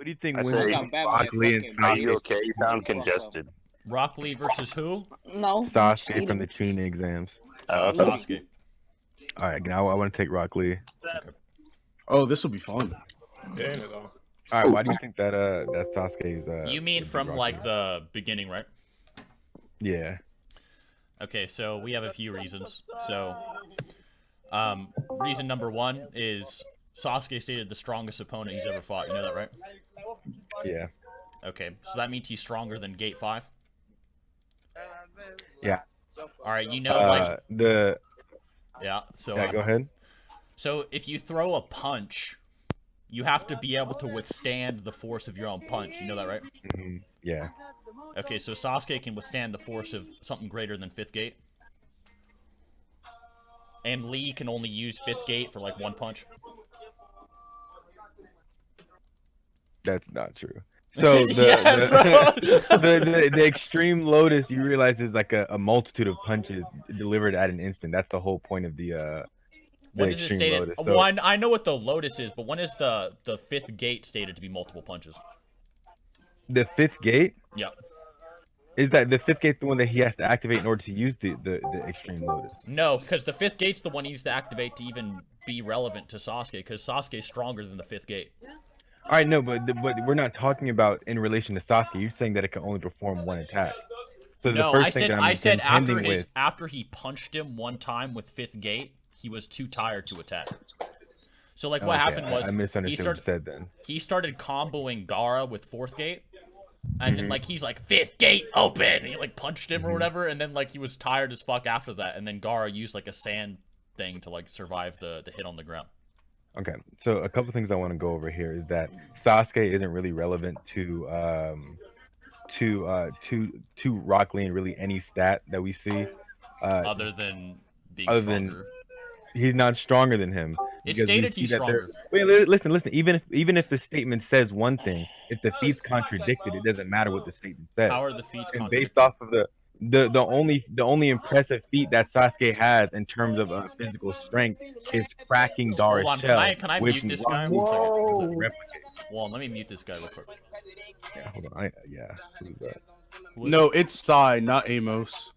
do you think I wins say, between Rock Lee and are you Sasuke? okay? You sound congested. Rock Lee versus who? No. Sasuke from the tuning exams. Sasuke. All right, now I want to take Rock Lee. Okay. Oh, this will be fun. Yeah, though. All right, why do you think that that Sasuke's? You mean would beat from Rock like Lee? the beginning, right? Yeah. Okay, so we have a few reasons. So, reason number one is Sasuke stated the strongest opponent he's ever fought. You know that, right? Yeah. Okay, so that means he's stronger than Gate 5? Yeah. Alright, you know, like... the. Yeah, so... Yeah, go ahead. So, if you throw a punch, you have to be able to withstand the force of your own punch. You know that, right? Mm-hmm. Yeah. Okay, so Sasuke can withstand the force of something greater than 5th Gate. And Lee can only use 5th Gate for, like, one punch. That's not true. So the extreme lotus, you realize, is like a multitude of punches delivered at an instant. That's the whole point of the When is it extreme stated? lotus. So, Well, I know what the lotus is, but when is the 5th Gate stated to be multiple punches? the 5th gate Yep. is that the 5th gate the one that he has to activate in order to use the extreme lotus. No, because the 5th Gate's the one he needs to activate to even be relevant to Sasuke, because Sasuke's stronger than the 5th Gate. All right, no, but we're not talking about in relation to Sasuke. You're saying that it can only perform one attack. So No, the I first thing said that I'm contending with, after he punched him one time with 5th Gate, he was too tired to attack. So like what happened was I misunderstood what you said then. he started comboing Gaara with 4th Gate. And then, like, he's like, 5th Gate open! And he, like, punched him or whatever, and then, like, he was tired as fuck after that, and then Gaara used, like, a sand thing to, like, survive the hit on the ground. Okay, so a couple things I want to go over here is that Sasuke isn't really relevant to Rock Lee in really any stat that we see. Other than being other stronger. than he's not stronger than him. It's because we stated see he's that stronger. Wait, listen. Even if the statement says one thing, if the feat's contradicted, it doesn't matter what the statement says. How are the feats And contradicted? based off of the only impressive feat that Sasuke has in terms of physical strength is cracking Gaara's Hold on, shell. can I which mute this Rock guy? Lee One second. doesn't replicate. Well, let me mute this guy real quick. Yeah, hold on. Who's that? No, it's Psy, not Amos.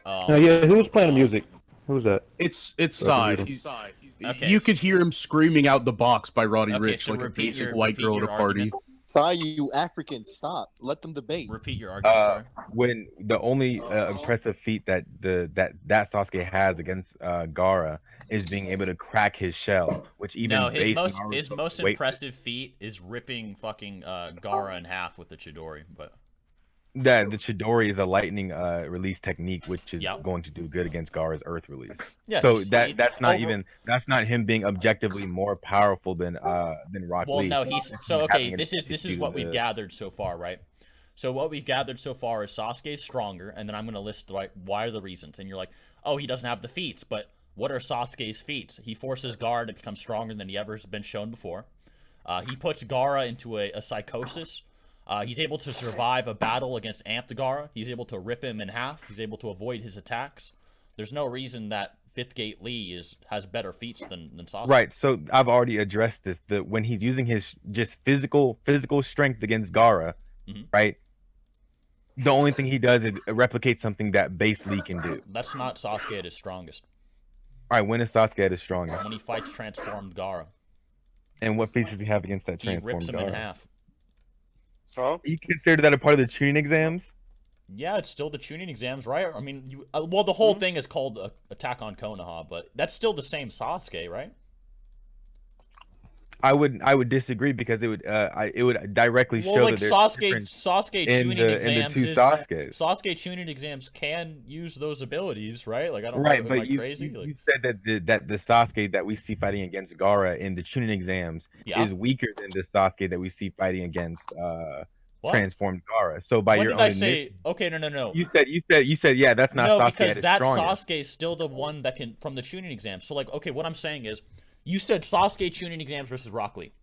Yeah, who was playing the music? Who's that? It's That's Psy. beautiful. Okay. You could hear him screaming out the box by Roddy Okay, Ricch so like a repeat basic your- white repeat girl at a your party. argument. Sai, you Africans, stop. Let them debate. Repeat your argument, sorry. When the only impressive feat that Sasuke has against Gaara is being able to crack his shell, which even No, his based most on most weight- impressive feat is ripping fucking Gaara in half with the Chidori, but that the Chidori is a lightning release technique, which is Yep. going to do good against Gaara's Earth release. yeah. So he's- that's not over- that's not him being objectively more powerful than Rock Well, Lee. no, he's so Having okay. an This is attitude what we've of- gathered so far, right? So what we've gathered so far is Sasuke's stronger, and then I'm gonna list why are the reasons, and you're like, oh, he doesn't have the feats, but what are Sasuke's feats? He forces Gaara to become stronger than he ever has been shown before. He puts Gaara into a psychosis. He's able to survive a battle against Amped Gaara. He's able to rip him in half. He's able to avoid his attacks. There's no reason that 5th Gate Lee has better feats than Sasuke. Right. So I've already addressed this. That when he's using his just physical strength against Gaara, right? The only thing he does is replicate something that base Lee can do. That's not Sasuke at his strongest. All right. When is Sasuke at his strongest? When he fights transformed Gaara, And what feats does he have against that he transformed rips him in Gaara? half. Huh? You consider that a part of the tuning exams? Yeah, it's still the tuning exams, right? I mean, well, the whole thing is called Attack on Konoha, but that's still the same Sasuke, right? I would disagree because it would directly Well, show like that there's Sasuke in tuning the exams two is Sasuke's. Sasuke tuning exams can use those abilities, right? Like I don't Right, know, but am I you crazy? you Like, said that the Sasuke that we see fighting against Gaara in the tuning exams Yeah. is weaker than the Sasuke that we see fighting against what? transformed Gaara. So by When your did own I say? Okay, no. you said yeah, that's not No, Sasuke because at his that strongest. Sasuke is still the one that can from the tuning exams. So like, okay, what I'm saying is, you said Sasuke tuning exams versus Rock Lee.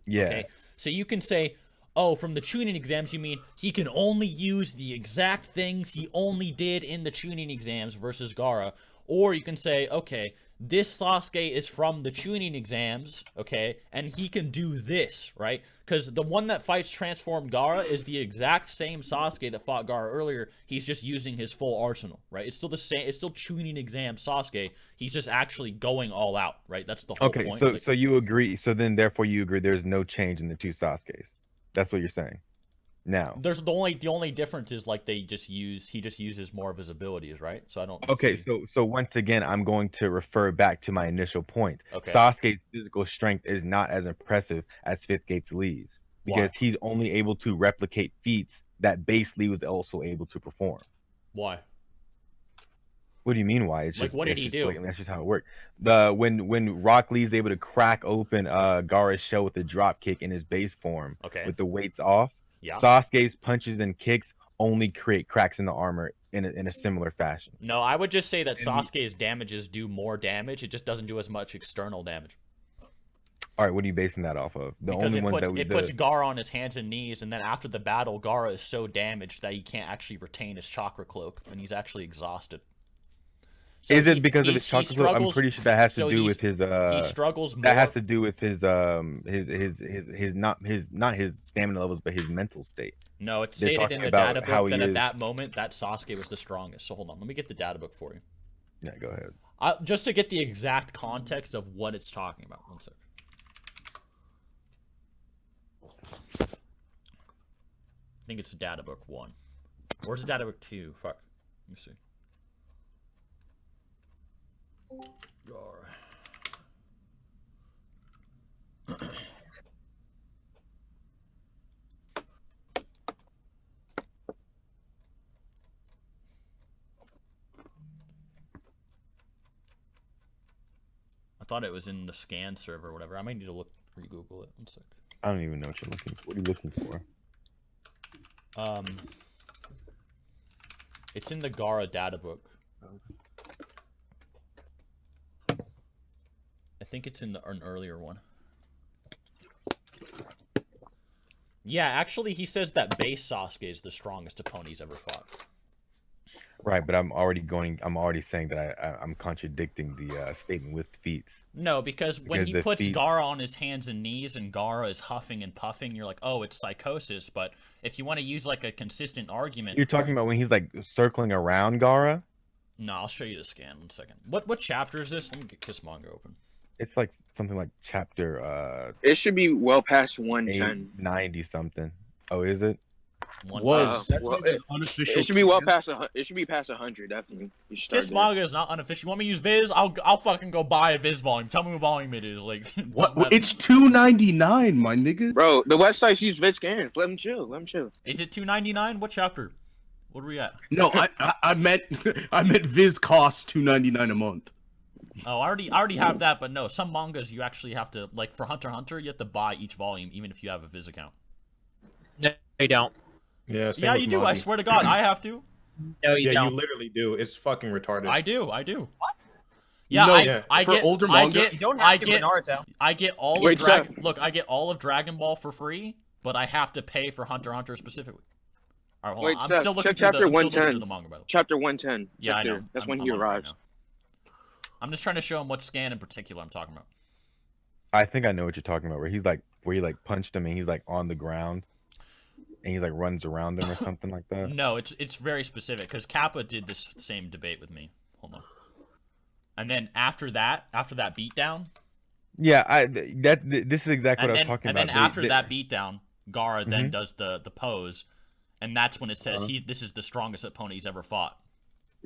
Yeah. Okay, so you can say, oh, from the tuning exams, you mean he can only use the exact things he only did in the tuning exams versus Gaara, Or you can say, okay, this Sasuke is from the Chunin exams, okay, and he can do this, right? Because the one that fights transformed Gaara is the exact same Sasuke that fought Gaara earlier. He's just using his full arsenal, right? It's still the same. It's still Chunin exam Sasuke. He's just actually going all out, right? That's the whole point. Okay, so you agree. So then, therefore, you agree there's no change in the two Sasukes. That's what you're saying. Now, There's the only difference is like he just uses more of his abilities, right? So I don't. okay, see... so once again, I'm going to refer back to my initial point. Okay. Sasuke's physical strength is not as impressive as Fifth Gate's Lee's because he's only able to replicate feats that Base Lee was also able to perform. Why? What do you mean? Why? It's like, just, what did he do? That's just how it worked. When Rock Lee's able to crack open Gaara's shell with a drop kick in his base form, with the weights off. Yeah. Sasuke's punches and kicks only create cracks in the armor in a similar fashion. No, I would just say that Sasuke's damages do more damage. It just doesn't do as much external damage. All right, what are you basing that off of? Because it puts Gaara on his hands and knees, and then after the battle, Gaara is so damaged that he can't actually retain his chakra cloak, and he's actually exhausted. So is it because of his chakra cloak? I'm pretty sure that has to do with his he struggles more. That has to do with his not his stamina levels, but his mental state. No, it's stated in the data book that at that moment that Sasuke was the strongest. So hold on, let me get the data book for you. Yeah, go ahead. Just to get the exact context of what it's talking about. One second. I think it's data book 1. Where's the data book 2? Fuck. Let me see. I thought it was in the scan server or whatever. I might need to re-Google it. One sec. I don't even know what you're looking for. What are you looking for? It's in the Gaara data book. I think it's in an earlier one. Yeah, actually, he says that base Sasuke is the strongest opponent he's ever fought. Right, but I'm already saying that I'm contradicting the statement with feats. No, because when he puts Gaara on his hands and knees and Gaara is huffing and puffing, you're like, oh, it's psychosis. But if you want to use like a consistent argument, you're talking about when he's like circling around Gaara. No, I'll show you the scan. 1 second. What chapter is this? Let me get this manga open. It's like something like chapter. It should be well past 110. 90 something. Oh, is it? It should be well past. It should be past 100. Definitely. Kiss manga is not unofficial. You want me to use Viz? I'll fucking go buy a Viz volume. Tell me what volume it is. Like what? It's $2.99, my nigga. Bro, the websites use Viz scans. Let them chill. Let them chill. Is it $2.99? What chapter? What are we at? No, I meant Viz costs $2.99 a month. Oh, I already have that, but no, some mangas you actually have to, like for Hunter x Hunter, you have to buy each volume even if you have a Viz account. No, you don't. Yeah, you do. I swear to God, I have to. No, you don't. You literally do. It's fucking retarded. I do. What? Yeah, no, I for get older manga. You don't have to with Naruto. I get all of Dragon. Look, I get all of Dragon Ball for free, but I have to pay for Hunter x Hunter specifically. All right, hold on. I'm still looking check chapter 110. The manga, by the way. Chapter 110. Yeah, I know. That's when he arrives. I'm just trying to show him what scan in particular I'm talking about. I think I know what you're talking about. Where he like punched him and he's like on the ground, and he like runs around him or something like that. No, it's very specific because Kappa did this same debate with me. Hold on. And then after that beatdown. Yeah, this is exactly what I was talking about. And then after that beatdown, Gaara then does the pose, and that's when it says this is the strongest opponent he's ever fought.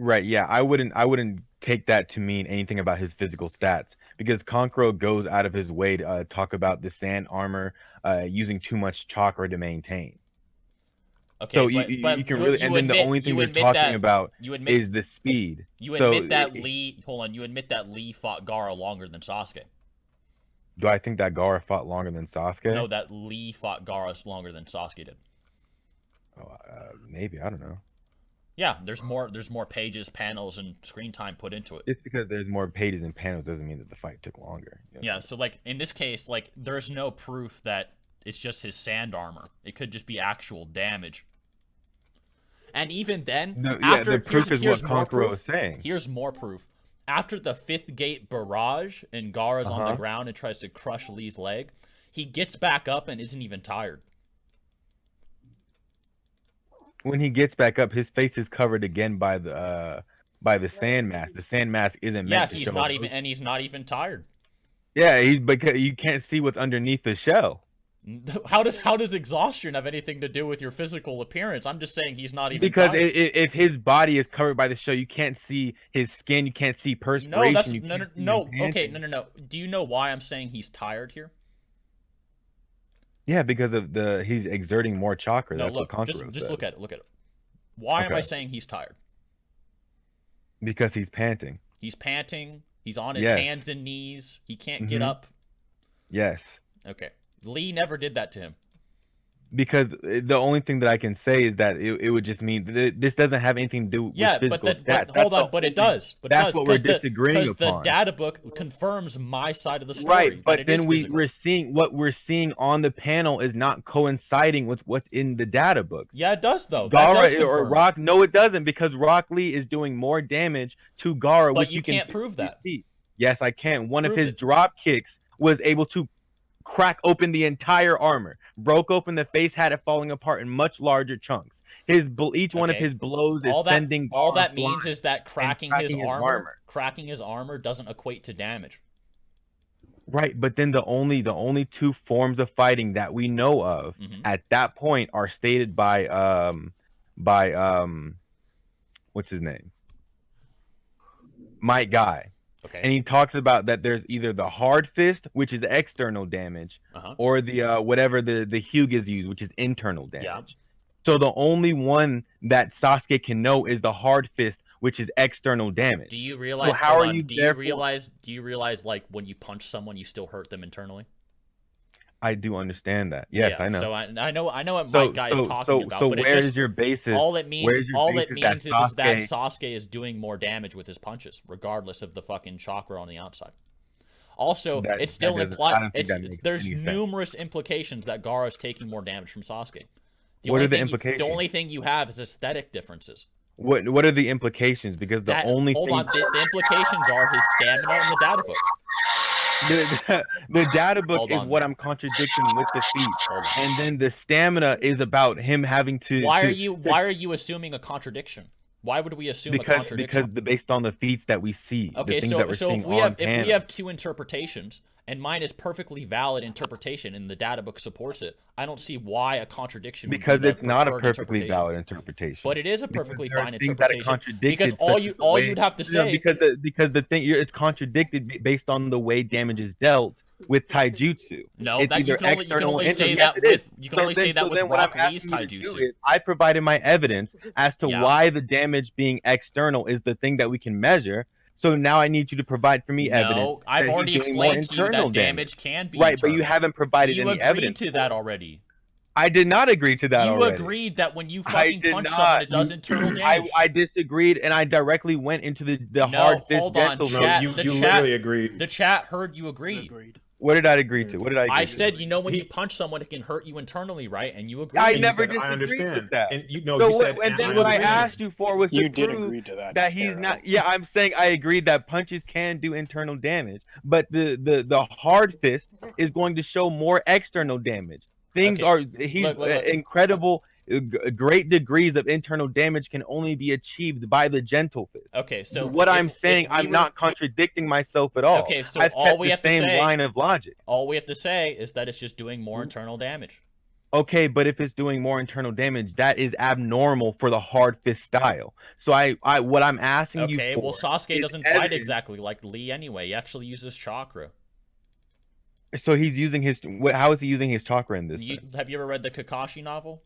Right, yeah, I wouldn't take that to mean anything about his physical stats because Kankuro goes out of his way to talk about the sand armor using too much chakra to maintain. Okay, so you can really, and then the only thing you're talking about is the speed. You admit that Lee. Hold on, you admit that Lee fought Gaara longer than Sasuke. Do I think that Gaara fought longer than Sasuke? No, that Lee fought Gaara longer than Sasuke did. Oh, maybe, I don't know. Yeah, there's more pages, panels, and screen time put into it. Just because there's more pages and panels doesn't mean that the fight took longer. You know? Yeah, so like in this case, like there's no proof that it's just his sand armor. It could just be actual damage. And even then, the proof is what Kankuro is saying. Here's more proof. after the 5th gate barrage and Gaara's on the Uh-huh. ground and tries to crush Lee's leg, he gets back up and isn't even tired. When he gets back up, his face is covered again by the sand mask. The sand mask isn't Yeah, meant to he's show not emotion. even, and he's not even tired. Yeah, he's because you can't see what's underneath the shell. How does exhaustion have anything to do with your physical appearance? I'm just saying he's not even Because tired. if his body is covered by the shell, you can't see his skin. You can't see perspiration. No, that's you no, can't see no. him Okay, panting. no. Do you know why I'm saying he's tired here? Yeah, because of he's exerting more chakra. No, That's look, what just Kankuro look said. at it. Look at it. Why am I Okay. saying he's tired? Because he's panting. He's panting. He's on his Yes. hands and knees. He can't get Mhm. up. Yes. Okay. Lee never did that to him. Because the only thing that I can say is that it would just mean that this doesn't have anything to do with Yeah, physical but stats. hold That's on, the but it only- does. But that's it does, what we're 'cause disagreeing because the upon. data book confirms my side of the story. Right, that but it is then physical. we're seeing what we're seeing on the panel is not coinciding with what's in the data book. Yeah, it does though. That does Gaara or confirm. Rock, no, it doesn't, because Rock Lee is doing more damage to Gaara. But which you can can't prove that. see. Yes, I can. One of Prove his it. drop kicks was able to crack open the entire armor, broke open the face, had it falling apart in much larger chunks. Each one of Okay. his blows is all sending that Gaara means flying. is that cracking cracking his his armor, armor. cracking his armor doesn't equate to damage. Right, but then the only two forms of fighting that we know of Mhm. at that point are stated by what's his name? Mike Guy. Okay. And he talks about that there's either the hard fist, which is external damage, Uh-huh. or the whatever the Hyugas use, which is internal damage. Yeah. So the only one that Sasuke can know is the hard fist, which is external damage. Do you realize? how hold are on, you Do you therefore- realize? Do you realize like when you punch someone, you still hurt them internally? I do understand that. Yes, Yeah, I know. So I know what So Mike Guy is talking about. so but it where just, is your basis? all it means, where's your all it basis that means is that Sasuke- Sasuke is doing more damage with his punches, regardless of the fucking chakra on the outside. Also, That- it's still that doesn't- I implied. don't think that makes There's any sense. numerous implications that Gaara is taking more damage from Sasuke. The What only are the thing implications? The only thing you have is aesthetic differences. What are the implications? Because the only hold thing on, the implications are his stamina in the data book. the data book Hold is on. what I'm contradicting with the feet, Hold on. and then the stamina is about him having to. Why to- are you assuming a contradiction? Why would we assume a Because contradiction? based on the feats that we see, the Okay, things that we're so seeing if we on have panel. two interpretations, and mine is perfectly valid interpretation, and the data book supports it, I don't see why a contradiction. because would be the it's not a preferred perfectly interpretation. valid interpretation. But it is a Because perfectly there are fine things that it interpretation. contradicted, Because such as the all way- you'd have to No, say, because the thing it's contradicted based on the way damage is dealt with taijutsu. no, It's that you either can only external or say internal. that Yes, it is. with you can only say that with then what I'm Rock Lee's asking you to do taijutsu. is, I provided my evidence as to Yeah. why the damage being external is the thing that we can measure. So now I need you to provide for me evidence. No, I've that already he's doing more explained to you internal that damage can be Right, but you internal. haven't provided You any agreed evidence. to that already. I did not agree to that You already. agreed that when you I fucking did punch not. someone, it does You- internal damage. I disagreed, and I directly went into the No, hard fist hold on, gentle. chat. you the you chat- literally agreed. The chat heard you agreed. What did I agree to? What did I agree I to? said, you know, when He- you punch someone, it can hurt you internally, right? And you agreed. I And you never said, I disagreed understand. with that. And you know, So you what, said, and then I what I understand. asked you for was You to did prove agree to that. that he's not. Yeah, I'm saying I agreed that punches can do internal damage, but the hard fist is going to show more external damage. Things Okay. he's Look. incredible. Great degrees of internal damage can only be achieved by the gentle fist. Okay, so what I'm if saying, we I'm were- not contradicting myself at all. Okay, so I've all kept we the have to same say- line of logic. All we have to say is that it's just doing more internal damage. Okay, but if it's doing more internal damage, that is abnormal for the hard fist style. So what I'm asking you Okay, for well, Sasuke is doesn't fight evidence. exactly like Lee anyway. He actually uses chakra. So he's using his. How is he using his chakra in this? sense? Have you ever read the Kakashi novel?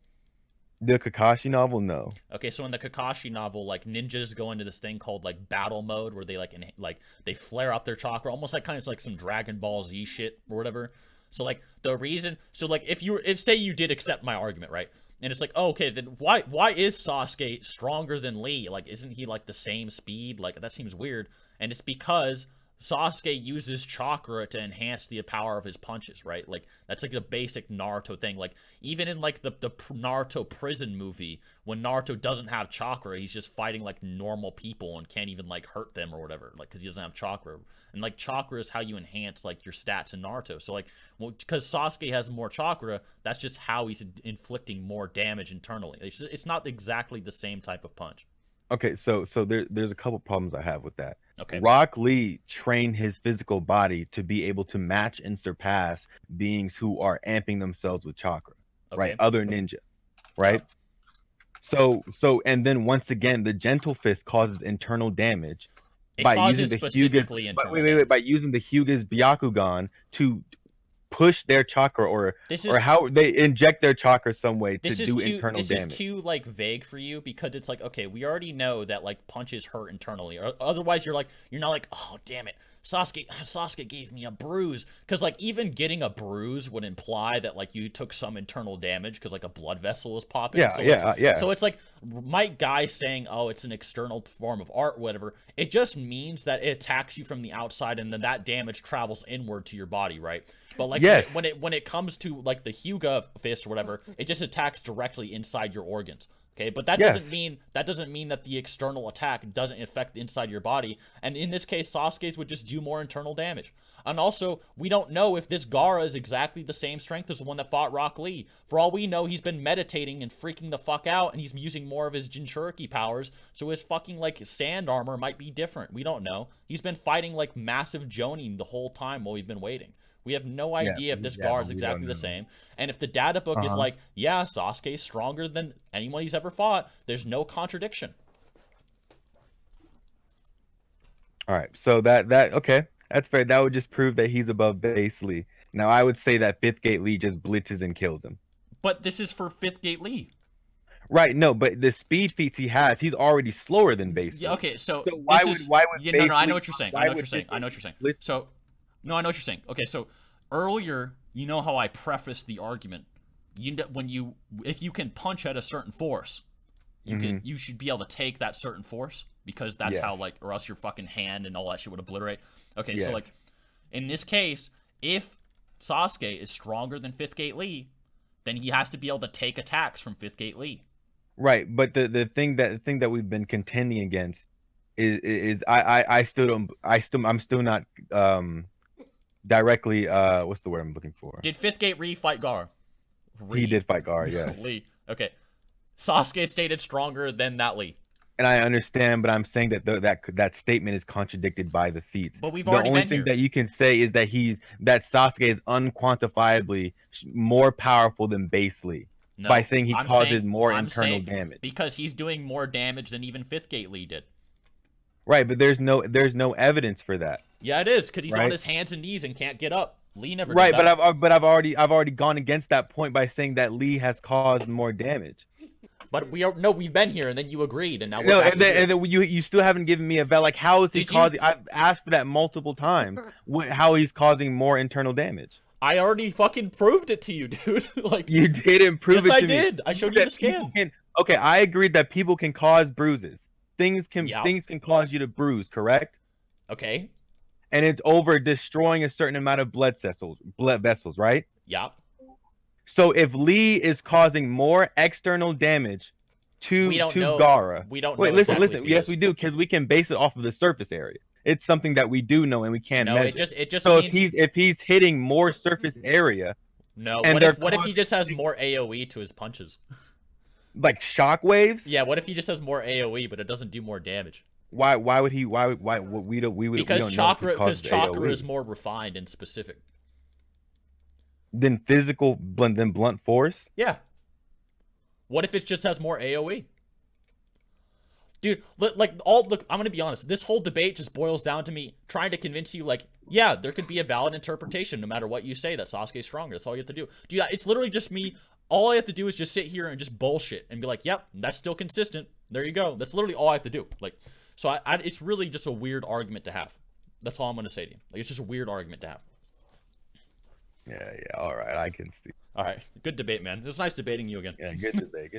The Kakashi novel, no. Okay, so in the Kakashi novel, like ninjas go into this thing called like battle mode, where they they flare up their chakra, almost like kind of like some Dragon Ball Z shit or whatever. So like the reason, so like if say you did accept my argument, right? And it's like, oh, okay, then why is Sasuke stronger than Lee? Like, isn't he like the same speed? Like that seems weird. And it's because Sasuke uses chakra to enhance the power of his punches, right? Like, that's like a basic Naruto thing. Like, even in like the Naruto prison movie, when Naruto doesn't have chakra, he's just fighting like normal people and can't even like hurt them or whatever, like, because he doesn't have chakra. And like, chakra is how you enhance like your stats in Naruto. So like, well, because Sasuke has more chakra, that's just how he's inflicting more damage internally. It's not exactly the same type of punch. Okay, so there's a couple problems I have with that. Okay. Rock Lee trained his physical body to be able to match and surpass beings who are amping themselves with chakra, right? Other ninja, right? So and then once again, the gentle fist causes internal damage by using the Hyuga's Byakugan to push their chakra or how they inject their chakra some way to do internal damage. This is too like vague for you, because it's like, okay, we already know that like punches hurt internally, or otherwise you're not like, oh damn it, Sasuke gave me a bruise, because like even getting a bruise would imply that like you took some internal damage because like a blood vessel is popping. Yeah. So it's like Mike Guy saying, oh, it's an external form of art, whatever. It just means that it attacks you from the outside, and then that damage travels inward to your body, right? But like when it comes to like the Hyuga fist or whatever, it just attacks directly inside your organs. Okay, but that doesn't mean that the external attack doesn't affect the inside of your body. And in this case, Sasuke's would just do more internal damage. And also, we don't know if this Gaara is exactly the same strength as the one that fought Rock Lee. For all we know, he's been meditating and freaking the fuck out, and he's using more of his Jinchuriki powers, so his fucking like sand armor might be different. We don't know. He's been fighting like massive Jonin the whole time while we've been waiting. We have no idea if this Gaara is exactly the same. And if the data book is like, yeah, Sasuke's stronger than anyone he's ever fought, there's no contradiction. All right, so okay, that's fair. That would just prove that he's above base Lee. Now, I would say that Fifth Gate Lee just blitzes and kills him. But this is for Fifth Gate Lee. Right, no, but the speed feats he has, he's already slower than base Lee. Yeah, okay, so why would yeah, no, I know what you're saying. I know what you're saying. So, no, I know what you're saying. Okay, so earlier, you know how I prefaced the argument. If you can punch at a certain force, you should be able to take that certain force, because that's how, like, or else your fucking hand and all that shit would obliterate. Okay, so like in this case, if Sasuke is stronger than Fifth Gate Lee, then he has to be able to take attacks from Fifth Gate Lee. Right, but the thing that we've been contending against is I'm still not directly what's the word I'm looking for? Did Fifth Gate Lee fight Gaara? He did fight Gaara, yeah. Lee. Okay. Sasuke stated stronger than that Lee. And I understand, but I'm saying that that statement is contradicted by the feats. But we've already been here. The only thing that you can say is that Sasuke is unquantifiably more powerful than base Lee. No, by saying he causes more internal damage. Because he's doing more damage than even Fifth Gate Lee did. Right, but there's no evidence for that. Yeah, it is, because he's on his hands and knees and can't get up. Lee never did that. Right, but I've already gone against that point by saying that Lee has caused more damage. But we've been here, and then you agreed, and now we're back and then you still haven't given me a vet. Like, how is he causing? I've asked for that multiple times. How he's causing more internal damage? I already fucking proved it to you, dude. Like, you didn't prove it to me. Yes, I did. I showed you the scan. Okay, I agreed that people can cause bruises. Things can cause you to bruise, correct? Okay. And it's over destroying a certain amount of blood vessels, right? Yeah. So if Lee is causing more external damage to Gaara, we don't. Wait, listen. Yes, we do, because we can base it off of the surface area. It's something that we do know and we can't measure. It just so means... if he's hitting more surface area. No. What if he just has more AOE to his punches? Like shockwaves? Yeah. What if he just has more AOE, but it doesn't do more damage? Why would he? Why we don't? Because chakra is more refined and specific. Than blunt force? Yeah. What if it just has more AoE? Dude, I'm gonna be honest. This whole debate just boils down to me trying to convince you, like, yeah, there could be a valid interpretation no matter what you say that Sasuke's stronger. That's all you have to do. Dude, it's literally just me. All I have to do is just sit here and just bullshit and be like, yep, that's still consistent. There you go. That's literally all I have to do. Like, so it's really just a weird argument to have. That's all I'm gonna say to you. Like, it's just a weird argument to have. Yeah, all right, I can see. All right, good debate, man. It was nice debating you again. Yeah, good debate.